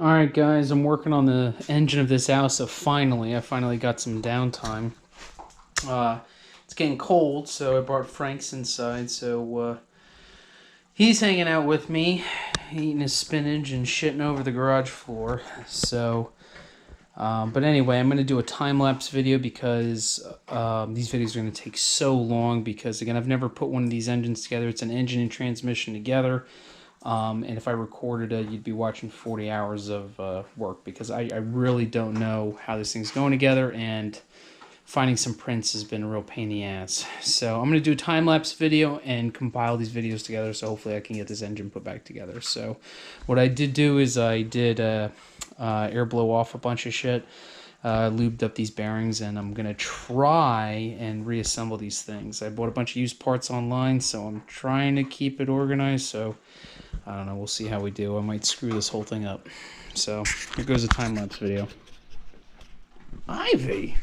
Alright guys, I'm working on the engine of this Ausa finally. I finally got some downtime. Uh, it's getting cold, so I brought Frank's inside, so he's hanging out with me, eating his spinach and shitting over the garage floor. But anyway, I'm going to do a time-lapse video because these videos are going to take so long because, again, I've never put one of these engines together. It's an engine and transmission together. And if I recorded it, you'd be watching 40 hours of work because I really don't know how this thing's going together, and finding some prints has been a real pain in the ass. So I'm going to do a time-lapse video and compile these videos together, so hopefully I can get this engine put back together. So what I did do is I did air blow off a bunch of shit, lubed up these bearings, and I'm going to try and reassemble these things. I bought a bunch of used parts online, so I'm trying to keep it organized, so I don't know, we'll see how we do. I might screw this whole thing up. So here goes a time-lapse video. Ivy!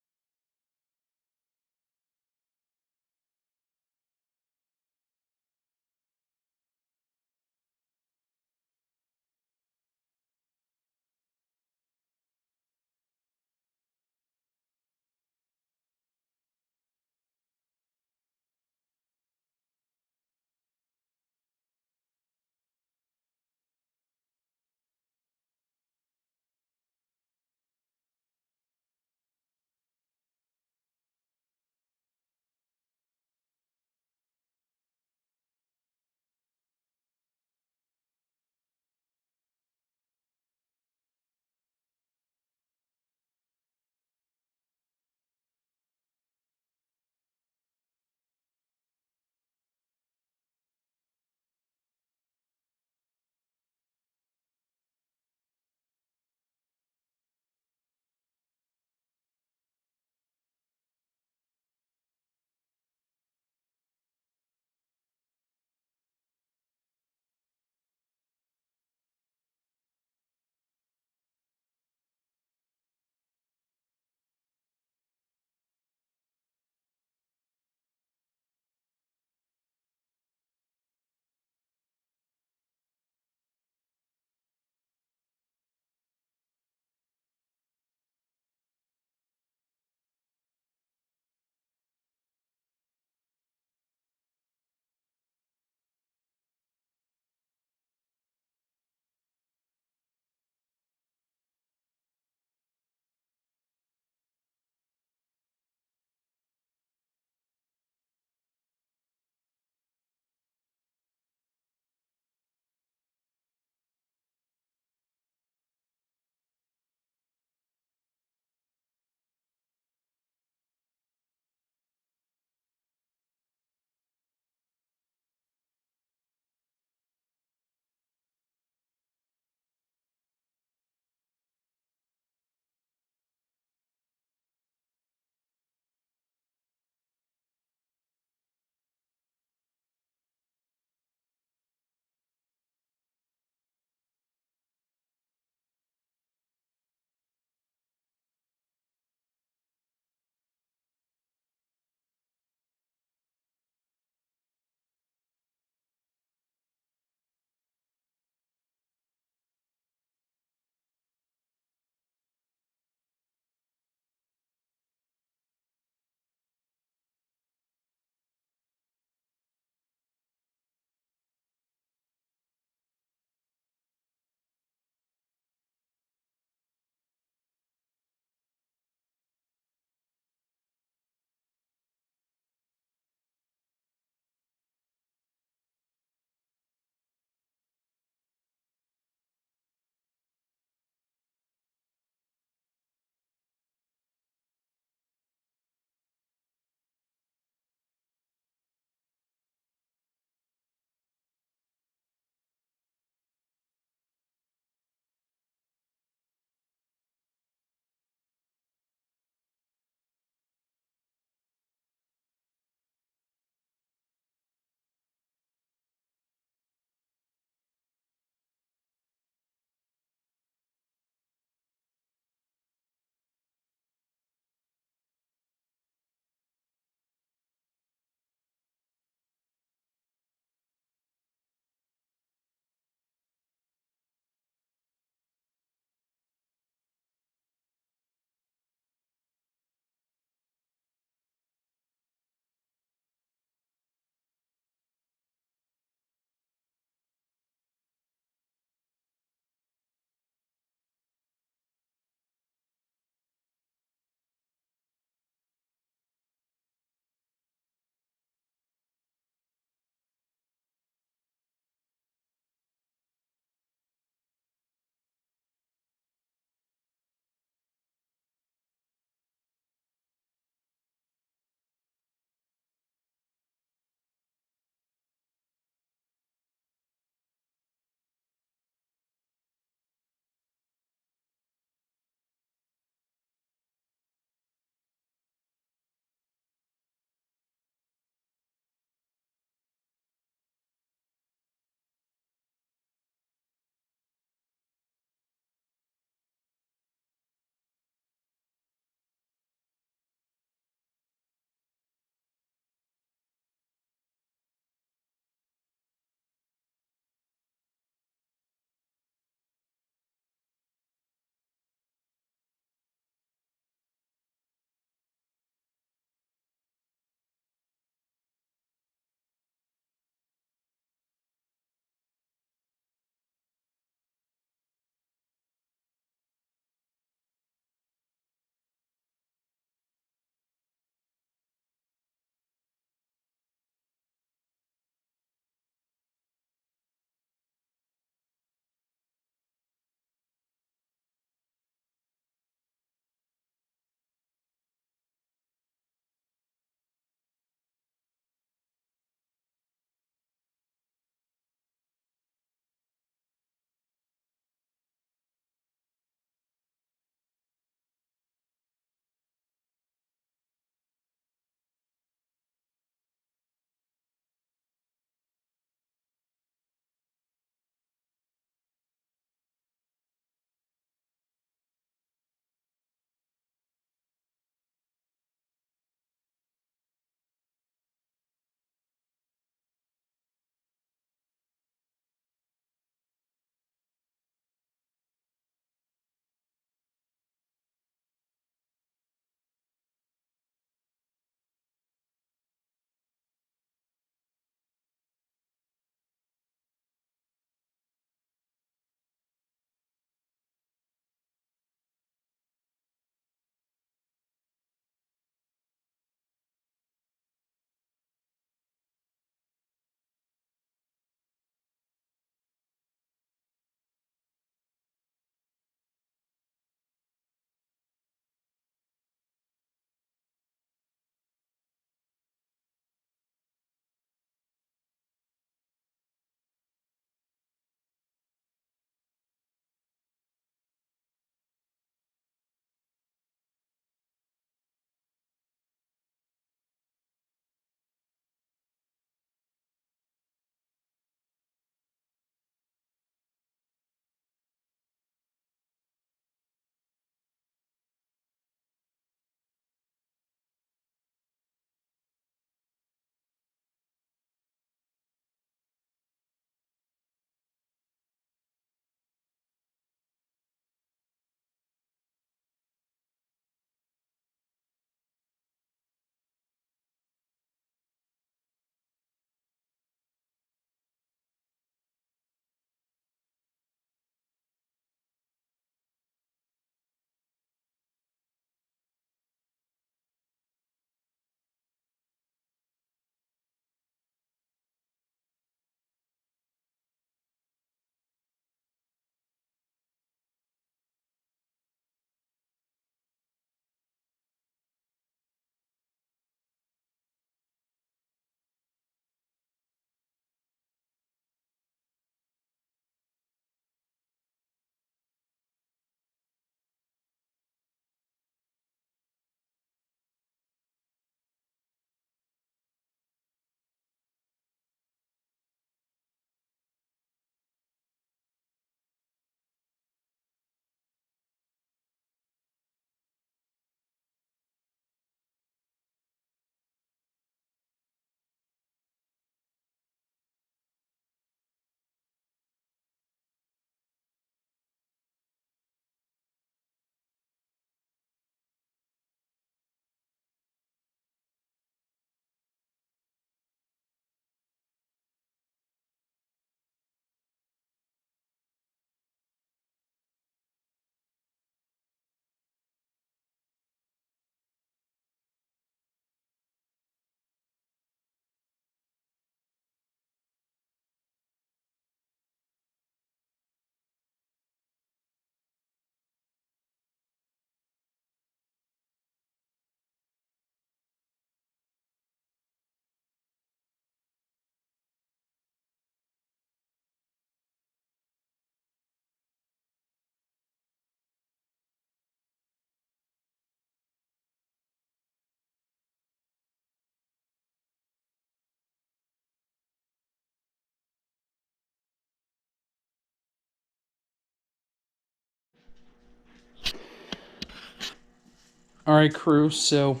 All right, crew. So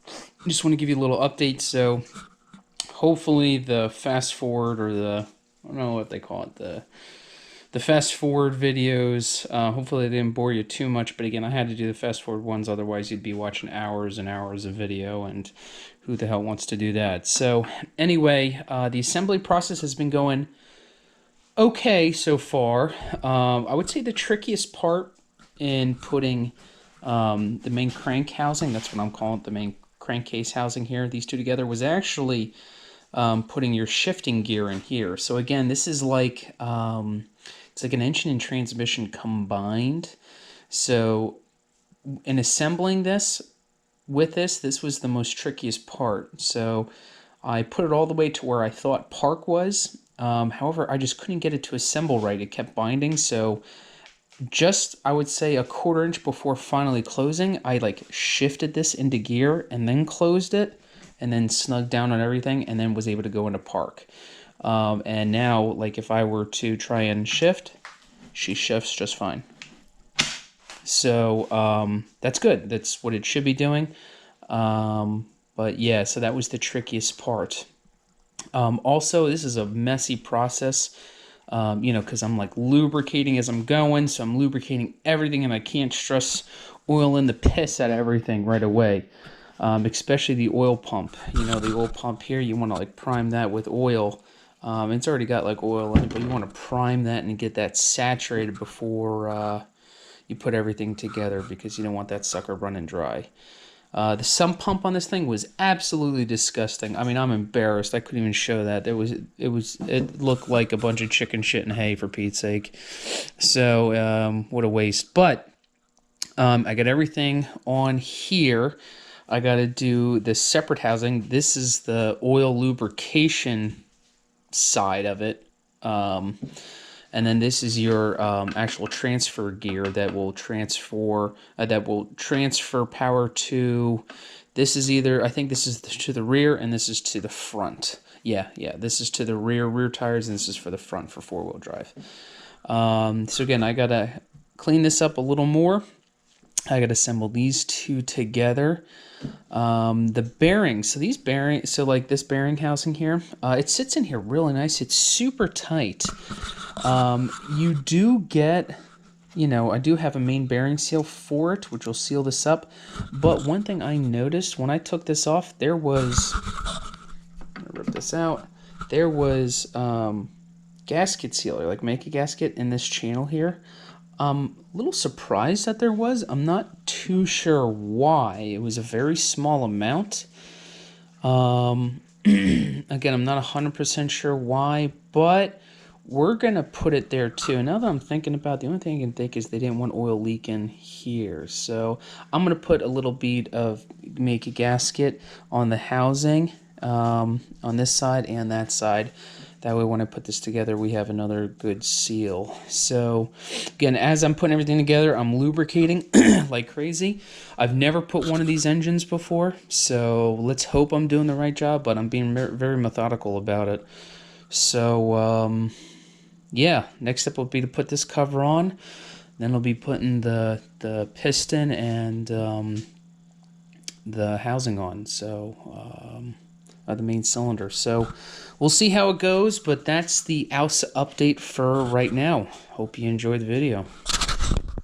I just want to give you a little update. So hopefully the fast forward, or the, I don't know what they call it, the fast forward videos, hopefully they didn't bore you too much. But again, I had to do the fast forward ones, otherwise you'd be watching hours and hours of video, and who the hell wants to do that? So anyway, the assembly process has been going okay so far. I would say the trickiest part in putting the main crank housing, that's what I'm calling it, the main crankcase housing here, these two together, was actually putting your shifting gear in here. So again, this is like, it's like an engine and transmission combined. So in assembling this, with this was the most trickiest part. So I put it all the way to where I thought park was. However, I just couldn't get it to assemble right. It kept binding. So just, I would say, a quarter inch before finally closing, I like shifted this into gear and then closed it and then snugged down on everything and then was able to go into park. And now, like, if I were to try and shift, she shifts just fine. So that's good. That's what it should be doing. But yeah, so that was the trickiest part. Also, this is a messy process, you know, because I'm like lubricating as I'm going. So I'm lubricating everything, and I can't stress oil in the piss out of everything right away. Especially the oil pump. You know, the oil pump here, you want to like prime that with oil. It's already got like oil in it, but you want to prime that and get that saturated before you put everything together, because you don't want that sucker running dry. The sump pump on this thing was absolutely disgusting. I mean, I'm embarrassed. I couldn't even show that. It looked like a bunch of chicken shit and hay, for Pete's sake. So what a waste. But I got everything on here. I got to do the separate housing. This is the oil lubrication side of it. And then this is your actual transfer gear that will transfer power to. This is either, I think this is to the rear and this is to the front. Yeah, this is to the rear tires, and this is for the front for 4-wheel drive. So again, I gotta clean this up a little more. I gotta assemble these two together. The bearings, so these bearings, so like this bearing housing here, it sits in here really nice. It's super tight. You do get, you know, I do have a main bearing seal for it, which will seal this up. But one thing I noticed when I took this off, there was, I'm gonna rip this out, there was gasket sealer, like make a gasket in this channel here. A little surprised that there was. I'm not too sure why. It was a very small amount. Again, I'm not 100% sure why, but we're going to put it there too. Now that I'm thinking about it, the only thing I can think is they didn't want oil leaking here. So I'm going to put a little bead of make a gasket on the housing on this side and that side. That way when I put this together, we have another good seal. So again, as I'm putting everything together, I'm lubricating like crazy. I've never put one of these engines before, so let's hope I'm doing the right job, but I'm being very methodical about it. So yeah, next step will be to put this cover on. Then I'll be putting the piston and the housing on, so the main cylinder. So we'll see how it goes, but that's the Ausa update for right now. Hope you enjoyed the video.